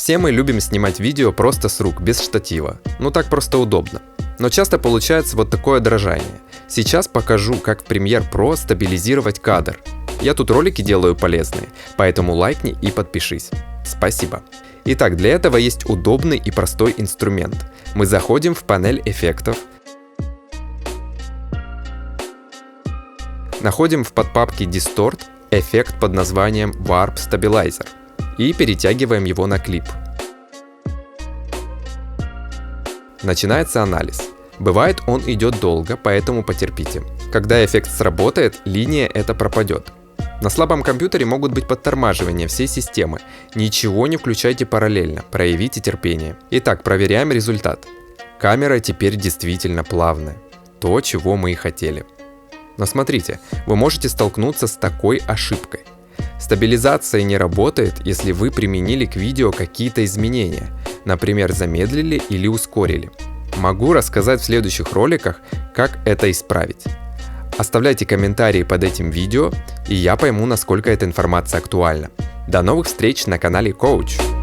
Все мы любим снимать видео просто с рук, без штатива. Ну так просто удобно. Но часто получается вот такое дрожание. Сейчас покажу, как в Premiere Pro стабилизировать кадр. Я тут ролики делаю полезные, поэтому лайкни и подпишись. Спасибо. Итак, для этого есть удобный и простой инструмент. Мы заходим в панель эффектов, находим в подпапке Distort эффект под названием Warp Stabilizer и перетягиваем его на клип. Начинается анализ. Бывает, он идет долго, поэтому потерпите. Когда эффект сработает, линия эта пропадет. На слабом компьютере могут быть подтормаживания всей системы. Ничего не включайте параллельно, проявите терпение. Итак, проверяем результат. Камера теперь действительно плавная. То, чего мы и хотели. Но смотрите, вы можете столкнуться с такой ошибкой. Стабилизация не работает, если вы применили к видео какие-то изменения, например, замедлили или ускорили. Могу рассказать в следующих роликах, как это исправить. Оставляйте комментарии под этим видео, и я пойму, насколько эта информация актуальна. До новых встреч на канале Coach!